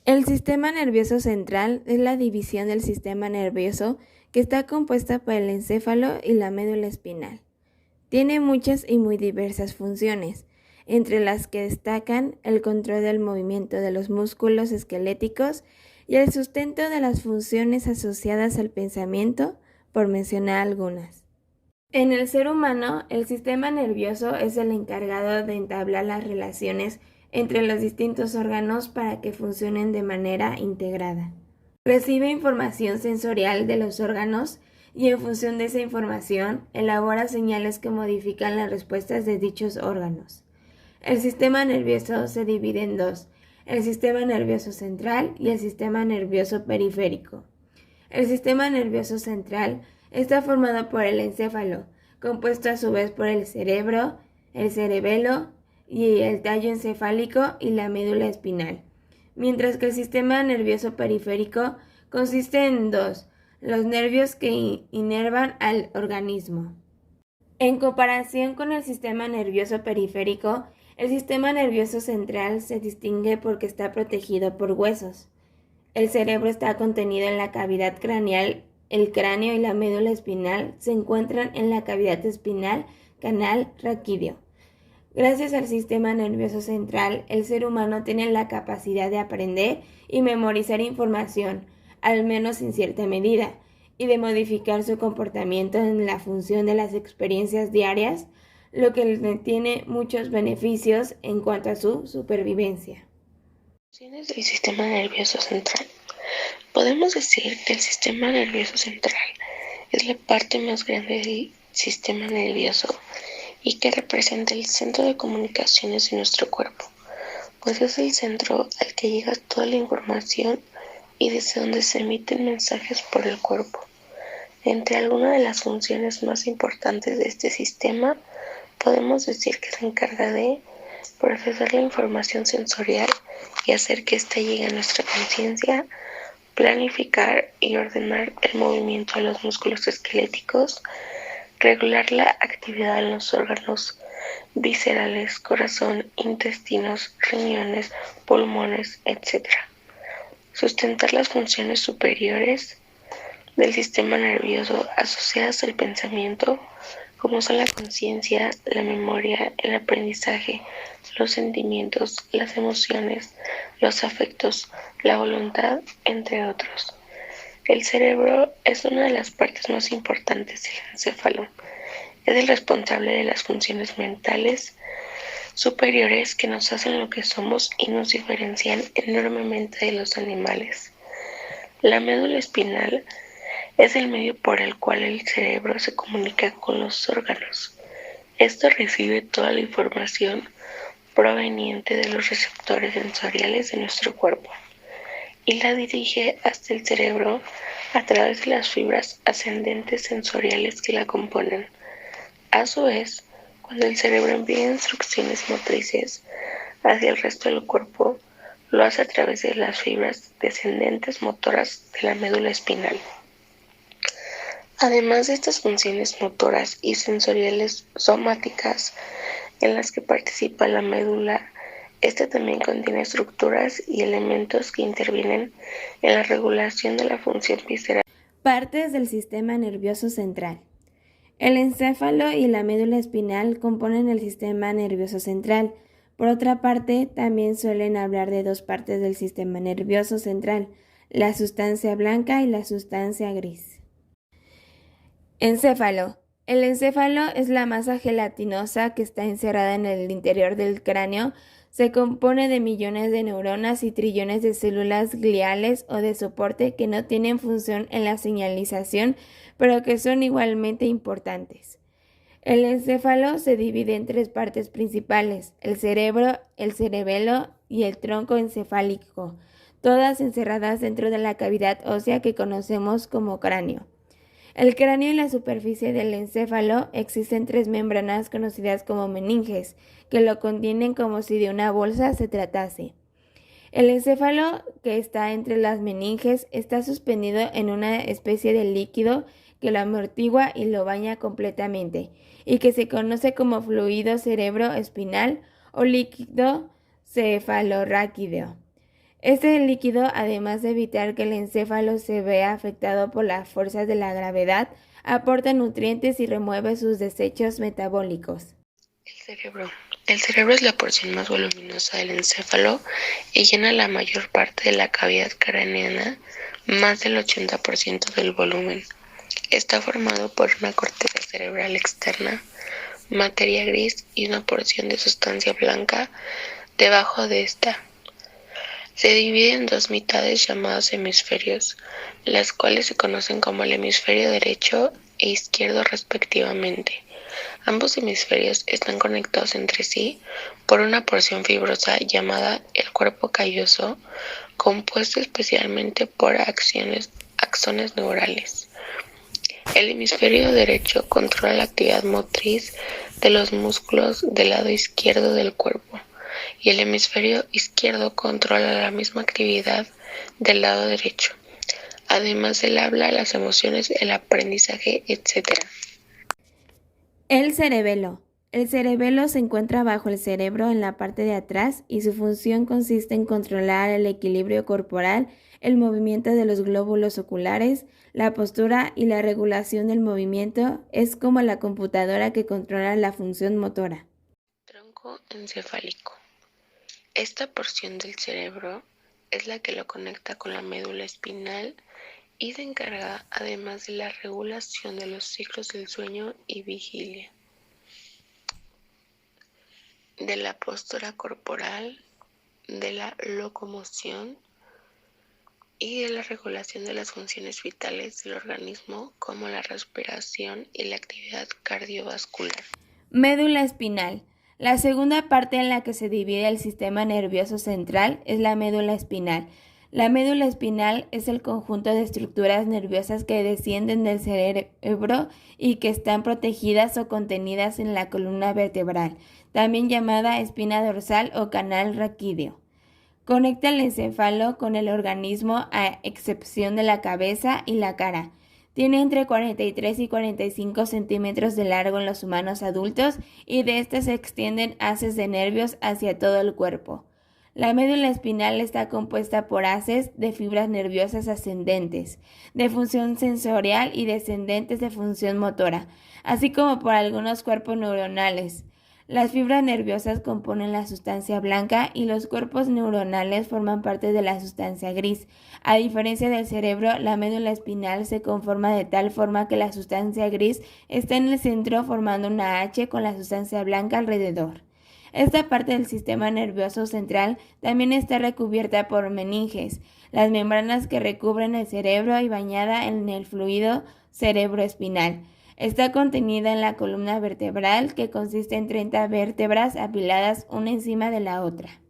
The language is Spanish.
El sistema nervioso central es la división del sistema nervioso que está compuesta por el encéfalo y la médula espinal. Tiene muchas y muy diversas funciones, entre las que destacan el control del movimiento de los músculos esqueléticos y el sustento de las funciones asociadas al pensamiento, por mencionar algunas. En el ser humano, el sistema nervioso es el encargado de entablar las relaciones entre los distintos órganos para que funcionen de manera integrada. Recibe información sensorial de los órganos y en función de esa información elabora señales que modifican las respuestas de dichos órganos. El sistema nervioso se divide en dos, el sistema nervioso central y el sistema nervioso periférico. El sistema nervioso central está formado por el encéfalo, compuesto a su vez por el cerebro, el cerebelo y el tallo encefálico y la médula espinal, mientras que el sistema nervioso periférico consiste en dos, los nervios que inervan al organismo. En comparación con el sistema nervioso periférico, el sistema nervioso central se distingue porque está protegido por huesos. El cerebro está contenido en la cavidad craneal, el cráneo y la médula espinal se encuentran en la cavidad espinal canal raquídeo. Gracias al sistema nervioso central, el ser humano tiene la capacidad de aprender y memorizar información, al menos en cierta medida, y de modificar su comportamiento en la función de las experiencias diarias, lo que le tiene muchos beneficios en cuanto a su supervivencia. Funciones del sistema nervioso central. Podemos decir que el sistema nervioso central es la parte más grande del sistema nervioso y que representa el centro de comunicaciones de nuestro cuerpo, pues es el centro al que llega toda la información y desde donde se emiten mensajes por el cuerpo. Entre algunas de las funciones más importantes de este sistema, podemos decir que se encarga de procesar la información sensorial y hacer que ésta llegue a nuestra conciencia, planificar y ordenar el movimiento de los músculos esqueléticos, regular la actividad en los órganos viscerales, corazón, intestinos, riñones, pulmones, etc. Sustentar las funciones superiores del sistema nervioso asociadas al pensamiento, como son la conciencia, la memoria, el aprendizaje, los sentimientos, las emociones, los afectos, la voluntad, entre otros. El cerebro es una de las partes más importantes del encéfalo. Es el responsable de las funciones mentales superiores que nos hacen lo que somos y nos diferencian enormemente de los animales. La médula espinal es el medio por el cual el cerebro se comunica con los órganos. Esto recibe toda la información proveniente de los receptores sensoriales de nuestro cuerpo y la dirige hasta el cerebro a través de las fibras ascendentes sensoriales que la componen. A su vez, cuando el cerebro envía instrucciones motrices hacia el resto del cuerpo, lo hace a través de las fibras descendentes motoras de la médula espinal. Además de estas funciones motoras y sensoriales somáticas en las que participa la médula, esta también contiene estructuras y elementos que intervienen en la regulación de la función visceral. Partes del sistema nervioso central. El encéfalo y la médula espinal componen el sistema nervioso central. Por otra parte, también suelen hablar de dos partes del sistema nervioso central, la sustancia blanca y la sustancia gris. Encéfalo. El encéfalo es la masa gelatinosa que está encerrada en el interior del cráneo. Se compone de millones de neuronas y trillones de células gliales o de soporte que no tienen función en la señalización, pero que son igualmente importantes. El encéfalo se divide en tres partes principales: el cerebro, el cerebelo y el tronco encefálico, todas encerradas dentro de la cavidad ósea que conocemos como cráneo. El cráneo y la superficie del encéfalo existen tres membranas conocidas como meninges, que lo contienen como si de una bolsa se tratase. El encéfalo que está entre las meninges está suspendido en una especie de líquido que lo amortigua y lo baña completamente, y que se conoce como fluido cerebroespinal o líquido cefalorraquídeo. Este líquido, además de evitar que el encéfalo se vea afectado por las fuerzas de la gravedad, aporta nutrientes y remueve sus desechos metabólicos. El cerebro. El cerebro es la porción más voluminosa del encéfalo y llena la mayor parte de la cavidad craneana, más del 80% del volumen. Está formado por una corteza cerebral externa, materia gris y una porción de sustancia blanca debajo de esta. Se divide en dos mitades llamadas hemisferios, las cuales se conocen como el hemisferio derecho e izquierdo respectivamente. Ambos hemisferios están conectados entre sí por una porción fibrosa llamada el cuerpo calloso, compuesto especialmente por axones neurales. El hemisferio derecho controla la actividad motriz de los músculos del lado izquierdo del cuerpo y el hemisferio izquierdo controla la misma actividad del lado derecho, además del habla, las emociones, el aprendizaje, etc. El cerebelo. El cerebelo se encuentra bajo el cerebro en la parte de atrás y su función consiste en controlar el equilibrio corporal, el movimiento de los glóbulos oculares, la postura y la regulación del movimiento. Es como la computadora que controla la función motora. Tronco encefálico. Esta porción del cerebro es la que lo conecta con la médula espinal y se encarga además de la regulación de los ciclos del sueño y vigilia, de la postura corporal, de la locomoción y de la regulación de las funciones vitales del organismo como la respiración y la actividad cardiovascular. Médula espinal. La segunda parte en la que se divide el sistema nervioso central es la médula espinal. La médula espinal es el conjunto de estructuras nerviosas que descienden del cerebro y que están protegidas o contenidas en la columna vertebral, también llamada espina dorsal o canal raquídeo. Conecta el encéfalo con el organismo a excepción de la cabeza y la cara. Tiene entre 43 y 45 centímetros de largo en los humanos adultos y de este se extienden haces de nervios hacia todo el cuerpo. La médula espinal está compuesta por haces de fibras nerviosas ascendentes, de función sensorial y descendentes de función motora, así como por algunos cuerpos neuronales. Las fibras nerviosas componen la sustancia blanca y los cuerpos neuronales forman parte de la sustancia gris. A diferencia del cerebro, la médula espinal se conforma de tal forma que la sustancia gris está en el centro formando una H con la sustancia blanca alrededor. Esta parte del sistema nervioso central también está recubierta por meninges, las membranas que recubren el cerebro y bañada en el fluido cerebroespinal. Está contenida en la columna vertebral, que consiste en 30 vértebras apiladas una encima de la otra.